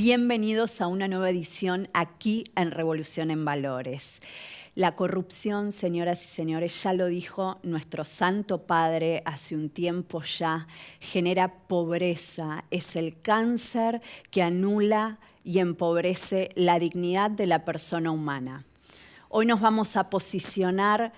Bienvenidos a una nueva edición aquí en Revolución en Valores. La corrupción, señoras y señores, ya lo dijo nuestro Santo Padre hace un tiempo ya, genera pobreza, es el cáncer que anula y empobrece la dignidad de la persona humana. Hoy nos vamos a posicionar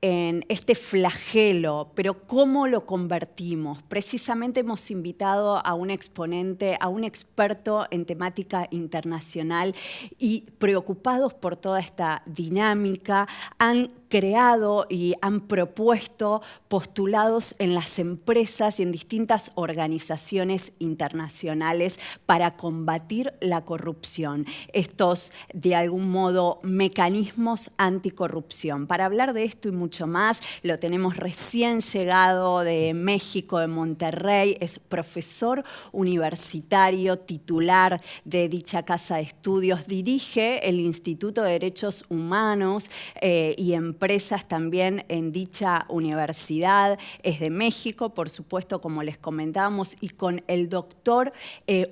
en este flagelo, pero ¿cómo lo convertimos? Precisamente hemos invitado a un exponente, a un experto en temática internacional y preocupados por toda esta dinámica, han creado y han propuesto postulados en las empresas y en distintas organizaciones internacionales para combatir la corrupción. Estos, de algún modo, mecanismos anticorrupción. Para hablar de esto y mucho más, lo tenemos recién llegado de México, de Monterrey, es profesor universitario, titular de dicha casa de estudios, dirige el Instituto de Derechos Humanos y empresas también en dicha universidad, es de México, por supuesto, como les comentábamos, y con el doctor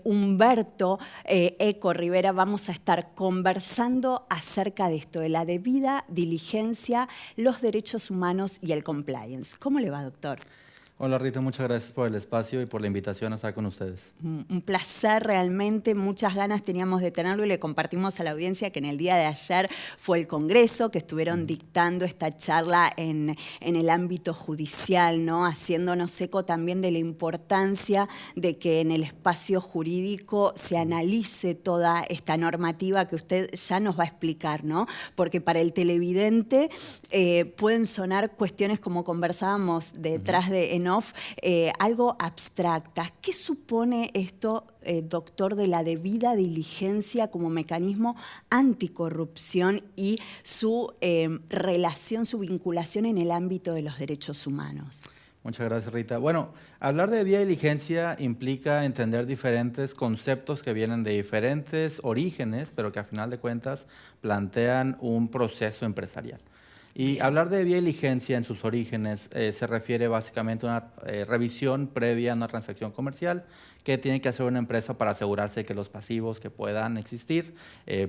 Humberto Eco Rivera vamos a estar conversando acerca de esto, de la debida diligencia, los derechos humanos y el compliance. ¿Cómo le va, doctor? Hola Rita, muchas gracias por el espacio y por la invitación a estar con ustedes. Un placer realmente, muchas ganas teníamos de tenerlo y le compartimos a la audiencia que en el día de ayer fue el Congreso, que estuvieron dictando esta charla en el ámbito judicial, ¿no? Haciéndonos eco también de la importancia de que en el espacio jurídico se analice toda esta normativa que usted ya nos va a explicar, ¿no? Porque para el televidente pueden sonar cuestiones como conversábamos detrás de algo abstractas. ¿Qué supone esto, doctor, de la debida diligencia como mecanismo anticorrupción y su relación, su vinculación en el ámbito de los derechos humanos? Muchas gracias, Rita. Bueno, hablar de debida diligencia implica entender diferentes conceptos que vienen de diferentes orígenes, pero que a final de cuentas plantean un proceso empresarial. Y hablar de debida diligencia en sus orígenes se refiere básicamente a una revisión previa a una transacción comercial que tiene que hacer una empresa para asegurarse que los pasivos que puedan existir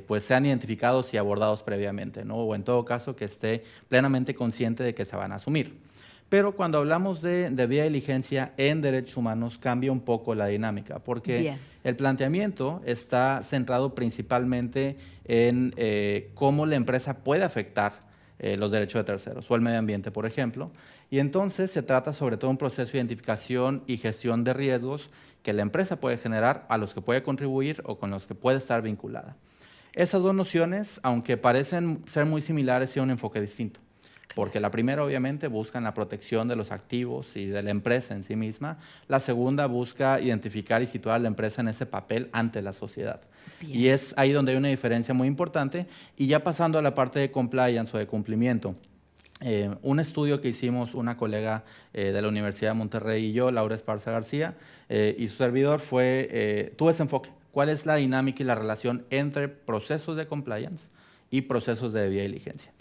pues sean identificados y abordados previamente, ¿no? O en todo caso que esté plenamente consciente de que se van a asumir. Pero cuando hablamos de debida diligencia en derechos humanos cambia un poco la dinámica, porque el planteamiento está centrado principalmente en cómo la empresa puede afectar los derechos de terceros o el medio ambiente, por ejemplo. Y entonces se trata sobre todo de un proceso de identificación y gestión de riesgos que la empresa puede generar, a los que puede contribuir o con los que puede estar vinculada. Esas dos nociones, aunque parecen ser muy similares, tienen un enfoque distinto. Porque la primera, obviamente, busca la protección de los activos y de la empresa en sí misma. La segunda busca identificar y situar a la empresa en ese papel ante la sociedad. Bien. Y es ahí donde hay una diferencia muy importante. Y ya pasando a la parte de compliance o de cumplimiento, un estudio que hicimos una colega de la Universidad de Monterrey y yo, Laura Esparza García, y su servidor tuvo ese enfoque. ¿Cuál es la dinámica y la relación entre procesos de compliance y procesos de debida diligencia?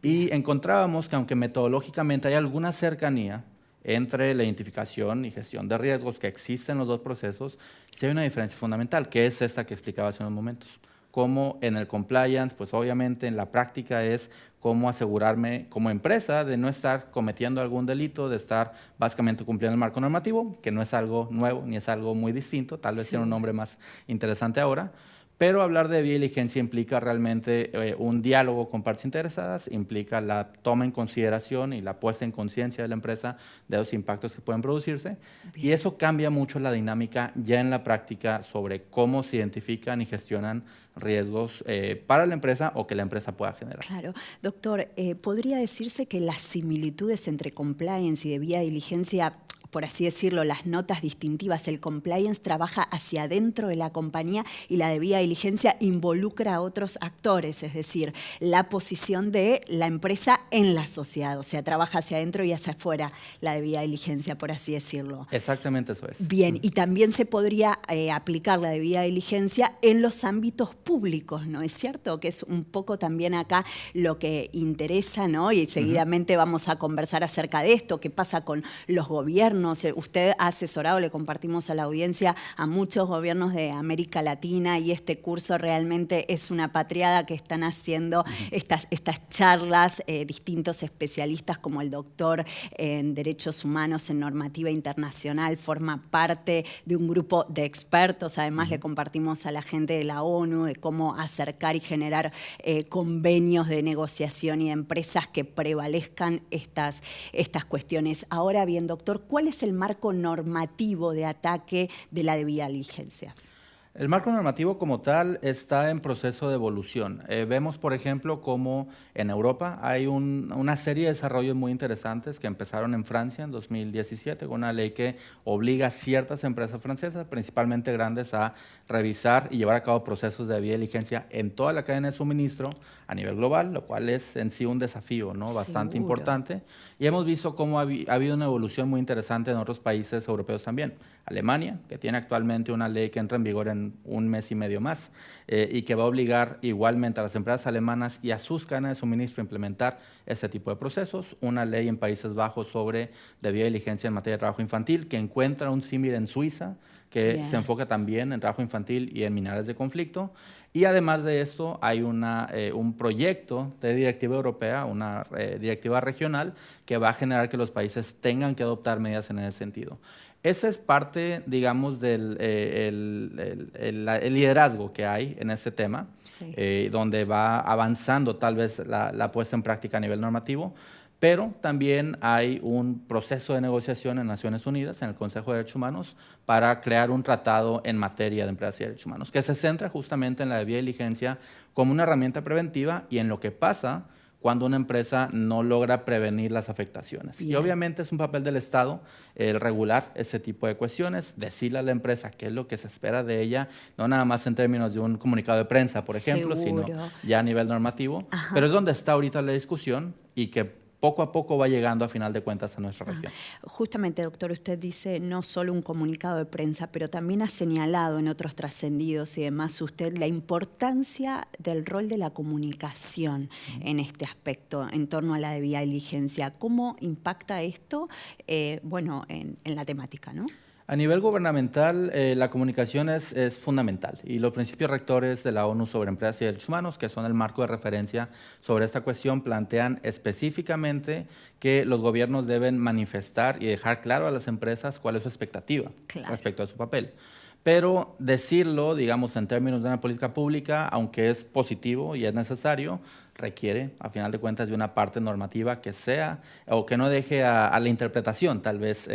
Y encontrábamos que aunque metodológicamente hay alguna cercanía entre la identificación y gestión de riesgos que existen en los dos procesos, sí hay una diferencia fundamental, que es esta que explicaba hace unos momentos. Como en el compliance, pues obviamente en la práctica es cómo asegurarme como empresa de no estar cometiendo algún delito, de estar básicamente cumpliendo el marco normativo, que no es algo nuevo ni es algo muy distinto, tal vez tiene un nombre más interesante ahora. Pero hablar de debida diligencia implica realmente un diálogo con partes interesadas, implica la toma en consideración y la puesta en conciencia de la empresa de los impactos que pueden producirse. Bien. Y eso cambia mucho la dinámica ya en la práctica sobre cómo se identifican y gestionan riesgos para la empresa o que la empresa pueda generar. Claro. Doctor, ¿podría decirse que las similitudes entre compliance y debida diligencia, por así decirlo, las notas distintivas, el compliance trabaja hacia adentro de la compañía y la debida diligencia involucra a otros actores, es decir, la posición de la empresa en la sociedad, o sea, trabaja hacia adentro y hacia afuera la debida diligencia, por así decirlo? Exactamente eso es. Bien, y también se podría aplicar la debida diligencia en los ámbitos públicos, ¿no es cierto? Que es un poco también acá lo que interesa, ¿no? Y seguidamente vamos a conversar acerca de esto, qué pasa con los gobiernos, gobiernos, usted ha asesorado, le compartimos a la audiencia, a muchos gobiernos de América Latina, y este curso realmente es una patriada que están haciendo estas charlas, distintos especialistas como el doctor en Derechos Humanos, en Normativa Internacional, forma parte de un grupo de expertos. Además, le compartimos a la gente de la ONU de cómo acercar y generar convenios de negociación y de empresas que prevalezcan estas cuestiones. Ahora bien, doctor, ¿cuál es el marco normativo de ataque de la debida diligencia? El marco normativo como tal está en proceso de evolución. Vemos, por ejemplo, cómo en Europa hay una serie de desarrollos muy interesantes que empezaron en Francia en 2017 con una ley que obliga a ciertas empresas francesas, principalmente grandes, a revisar y llevar a cabo procesos de debida diligencia en toda la cadena de suministro a nivel global, lo cual es en sí un desafío, ¿no? Bastante importante. Y hemos visto cómo ha habido una evolución muy interesante en otros países europeos también. Alemania, que tiene actualmente una ley que entra en vigor en un mes y medio más y que va a obligar igualmente a las empresas alemanas y a sus cadenas de suministro a implementar este tipo de procesos. Una ley en Países Bajos sobre debida diligencia en materia de trabajo infantil que encuentra un símil en Suiza que se enfoca también en trabajo infantil y en minerales de conflicto. Y además de esto hay un proyecto de directiva europea, una directiva regional que va a generar que los países tengan que adoptar medidas en ese sentido. Esa es parte, digamos, del el liderazgo que hay en este tema, sí. Donde va avanzando tal vez la puesta en práctica a nivel normativo, pero también hay un proceso de negociación en Naciones Unidas, en el Consejo de Derechos Humanos, para crear un tratado en materia de empresas y derechos humanos, que se centra justamente en la debida diligencia como una herramienta preventiva y en lo que pasa cuando una empresa no logra prevenir las afectaciones. Bien. Y obviamente es un papel del Estado el regular ese tipo de cuestiones, decirle a la empresa qué es lo que se espera de ella, no nada más en términos de un comunicado de prensa, por ejemplo, sino ya a nivel normativo. Ajá. Pero es donde está ahorita la discusión y que poco a poco va llegando a final de cuentas a nuestra región. Justamente, doctor, usted dice no solo un comunicado de prensa, pero también ha señalado en otros trascendidos y demás usted la importancia del rol de la comunicación en este aspecto, en torno a la debida diligencia. ¿Cómo impacta esto, en la temática, ¿no? A nivel gubernamental, la comunicación es fundamental y los principios rectores de la ONU sobre empresas y derechos humanos, que son el marco de referencia sobre esta cuestión, plantean específicamente que los gobiernos deben manifestar y dejar claro a las empresas cuál es su expectativa respecto a su papel. Pero decirlo, digamos, en términos de una política pública, aunque es positivo y es necesario, requiere, a final de cuentas, de una parte normativa que sea o que no deje a la interpretación, tal vez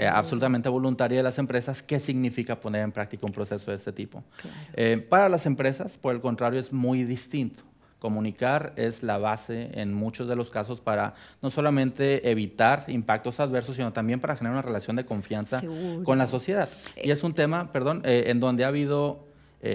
absolutamente voluntaria de las empresas, qué significa poner en práctica un proceso de este tipo. Claro. Para las empresas, por el contrario, es muy distinto. Comunicar es la base en muchos de los casos para no solamente evitar impactos adversos, sino también para generar una relación de confianza con la sociedad. Y es un tema, en donde ha habido,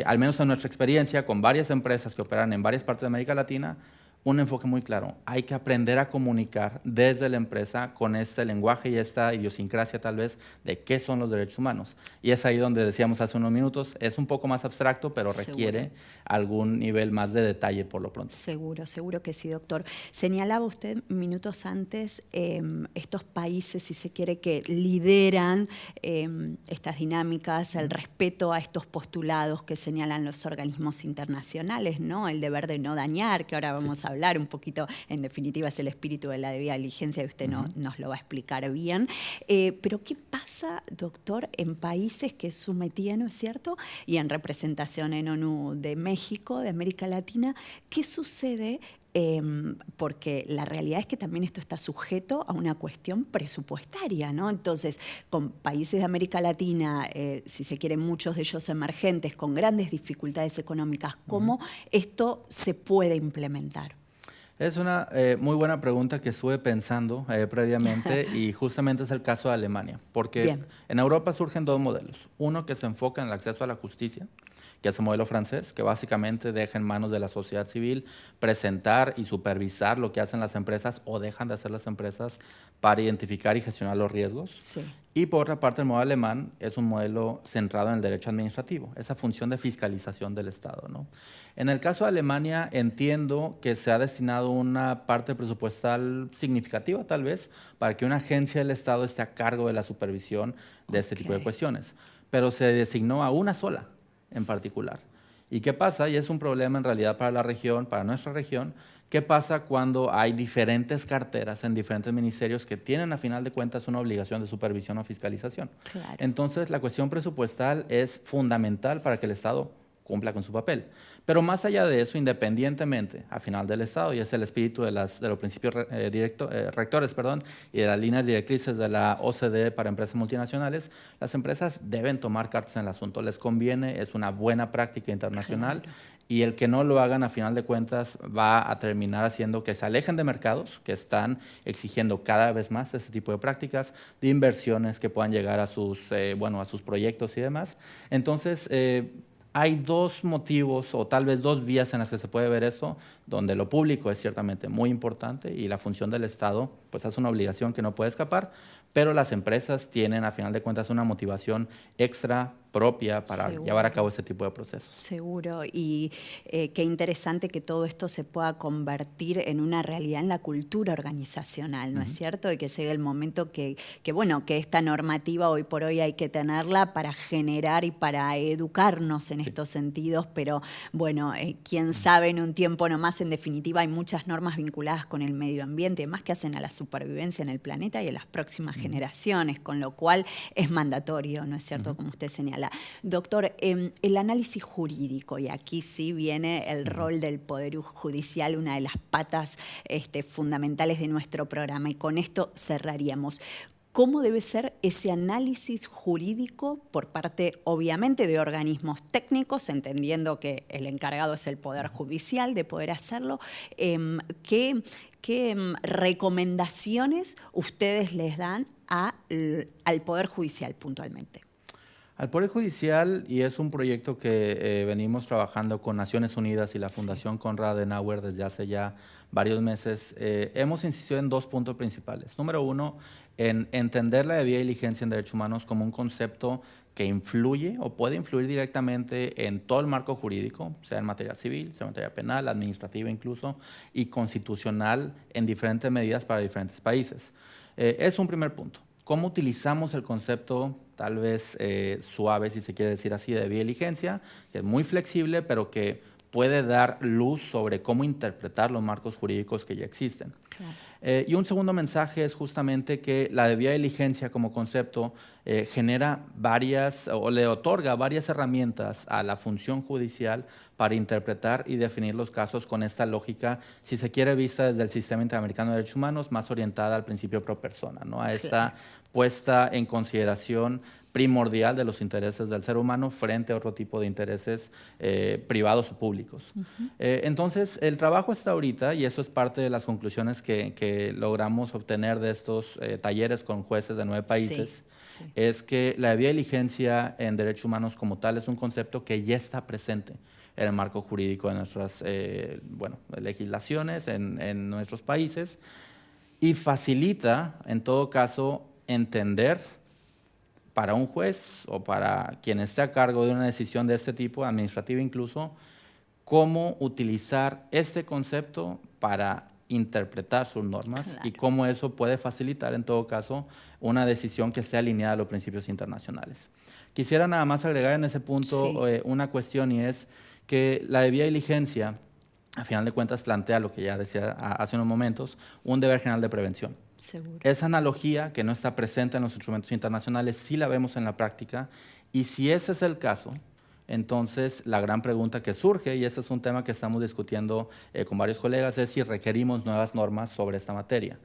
al menos en nuestra experiencia, con varias empresas que operan en varias partes de América Latina, un enfoque muy claro. Hay que aprender a comunicar desde la empresa con este lenguaje y esta idiosincrasia tal vez de qué son los derechos humanos. Y es ahí donde decíamos hace unos minutos, es un poco más abstracto, pero requiere algún nivel más de detalle por lo pronto. Seguro que sí, doctor. Señalaba usted minutos antes estos países, si se quiere, que lideran estas dinámicas, el respeto a estos postulados que señalan los organismos internacionales, ¿no? El deber de no dañar, que ahora vamos a hablar un poquito, en definitiva es el espíritu de la debida diligencia y usted nos lo va a explicar bien. Pero ¿qué pasa, doctor, en países que es Sumetía, ¿no es cierto? Y en representación en ONU de México, de América Latina, ¿qué sucede? Porque la realidad es que también esto está sujeto a una cuestión presupuestaria, ¿no? Entonces, con países de América Latina, si se quiere, muchos de ellos emergentes, con grandes dificultades económicas, ¿cómo esto se puede implementar? Es una muy buena pregunta que estuve pensando previamente y justamente es el caso de Alemania, porque en Europa surgen dos modelos. Uno que se enfoca en el acceso a la justicia, que es el modelo francés, que básicamente deja en manos de la sociedad civil presentar y supervisar lo que hacen las empresas o dejan de hacer las empresas para identificar y gestionar los riesgos. Sí. Y por otra parte, el modelo alemán es un modelo centrado en el derecho administrativo, esa función de fiscalización del Estado, ¿no? En el caso de Alemania, entiendo que se ha destinado una parte presupuestal significativa, tal vez, para que una agencia del Estado esté a cargo de la supervisión de este tipo de cuestiones. Pero se designó a una sola en particular. ¿Y qué pasa? Y es un problema en realidad para la región, para nuestra región. ¿Qué pasa cuando hay diferentes carteras en diferentes ministerios que tienen a final de cuentas una obligación de supervisión o fiscalización? Claro. Entonces la cuestión presupuestal es fundamental para que el Estado cumpla con su papel. Pero más allá de eso, independientemente, a final del Estado, y es el espíritu de los principios rectores y de las líneas directrices de la OCDE para empresas multinacionales, las empresas deben tomar cartas en el asunto. Les conviene, es una buena práctica internacional. Claro. Y el que no lo hagan, a final de cuentas, va a terminar haciendo que se alejen de mercados que están exigiendo cada vez más este tipo de prácticas, de inversiones que puedan llegar a sus proyectos y demás. Entonces, hay dos motivos o tal vez dos vías en las que se puede ver eso, donde lo público es ciertamente muy importante y la función del Estado pues es una obligación que no puede escapar, pero las empresas tienen a final de cuentas una motivación extra propia para llevar a cabo este tipo de procesos. Seguro, y qué interesante que todo esto se pueda convertir en una realidad en la cultura organizacional, ¿no es cierto? Y que llegue el momento que esta normativa hoy por hoy hay que tenerla para generar y para educarnos en estos sentidos, pero bueno, quién sabe en un tiempo nomás, en definitiva hay muchas normas vinculadas con el medio ambiente, más que hacen a la supervivencia en el planeta y a las próximas generaciones, con lo cual es mandatorio, ¿no es cierto? Como usted señala. Doctor, el análisis jurídico, y aquí sí viene el rol del Poder Judicial, una de las patas fundamentales de nuestro programa, y con esto cerraríamos. ¿Cómo debe ser ese análisis jurídico por parte, obviamente, de organismos técnicos, entendiendo que el encargado es el Poder Judicial de poder hacerlo? ¿Qué recomendaciones ustedes les dan al Poder Judicial puntualmente? Al Poder Judicial, y es un proyecto que venimos trabajando con Naciones Unidas y la Fundación Konrad Adenauer desde hace ya varios meses, hemos insistido en dos puntos principales. Número uno, en entender la debida diligencia en derechos humanos como un concepto que influye o puede influir directamente en todo el marco jurídico, sea en materia civil, sea en materia penal, administrativa incluso, y constitucional en diferentes medidas para diferentes países. Es un primer punto. ¿Cómo utilizamos el concepto, tal vez suave, si se quiere decir así, de debida diligencia, que es muy flexible, pero que puede dar luz sobre cómo interpretar los marcos jurídicos que ya existen? Claro. Y un segundo mensaje es justamente que la debida diligencia como concepto genera le otorga varias herramientas a la función judicial para interpretar y definir los casos con esta lógica, si se quiere, vista desde el Sistema Interamericano de Derechos Humanos, más orientada al principio pro persona, ¿no? A esta puesta en consideración primordial de los intereses del ser humano frente a otro tipo de intereses privados o públicos. Entonces, el trabajo está ahorita, y eso es parte de las conclusiones que logramos obtener de estos talleres con jueces de 9 países, es que la debida diligencia en derechos humanos como tal es un concepto que ya está presente en el marco jurídico de nuestras legislaciones en nuestros países, y facilita, en todo caso, entender para un juez o para quien esté a cargo de una decisión de este tipo, administrativa incluso, cómo utilizar este concepto para interpretar sus normas y cómo eso puede facilitar, en todo caso, una decisión que esté alineada a los principios internacionales. Quisiera nada más agregar en ese punto una cuestión, y es que la debida diligencia, a final de cuentas, plantea lo que ya decía hace unos momentos, un deber general de prevención. Seguro. Esa analogía que no está presente en los instrumentos internacionales sí la vemos en la práctica, y si ese es el caso, entonces la gran pregunta que surge, y ese es un tema que estamos discutiendo con varios colegas, es si requerimos nuevas normas sobre esta materia.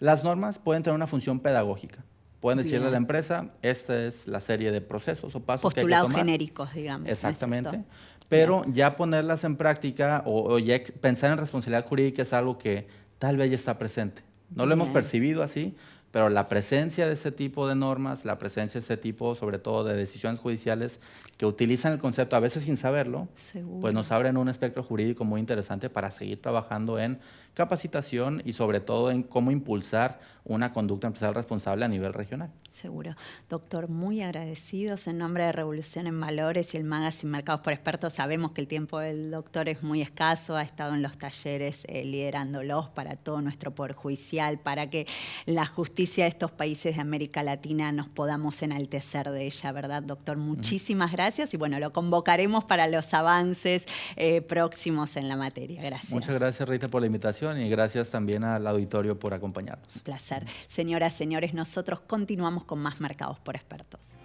Las normas pueden tener una función pedagógica. Pueden decirle a la empresa, esta es la serie de procesos o pasos que hay que tomar. Postulados genéricos, digamos. Exactamente. Pero ya ponerlas en práctica o ya pensar en responsabilidad jurídica es algo que tal vez ya está presente. No lo hemos percibido así, pero la presencia de ese tipo de normas, la presencia de ese tipo, sobre todo, de decisiones judiciales que utilizan el concepto, a veces sin saberlo, Seguro. pues nos abren un espectro jurídico muy interesante para seguir trabajando en capacitación y sobre todo en cómo impulsar una conducta empresarial responsable a nivel regional. Seguro. Doctor, muy agradecidos en nombre de Revolución en Valores y el Magazine Mercados por Expertos. Sabemos que el tiempo del doctor es muy escaso, ha estado en los talleres liderándolos para todo nuestro Poder Judicial, para que la justicia de estos países de América Latina nos podamos enaltecer de ella, ¿verdad, doctor? Muchísimas gracias y bueno, lo convocaremos para los avances próximos en la materia. Gracias. Muchas gracias, Rita, por la invitación y gracias también al auditorio por acompañarnos. Un placer. Señoras, señores, nosotros continuamos con más Mercados por Expertos.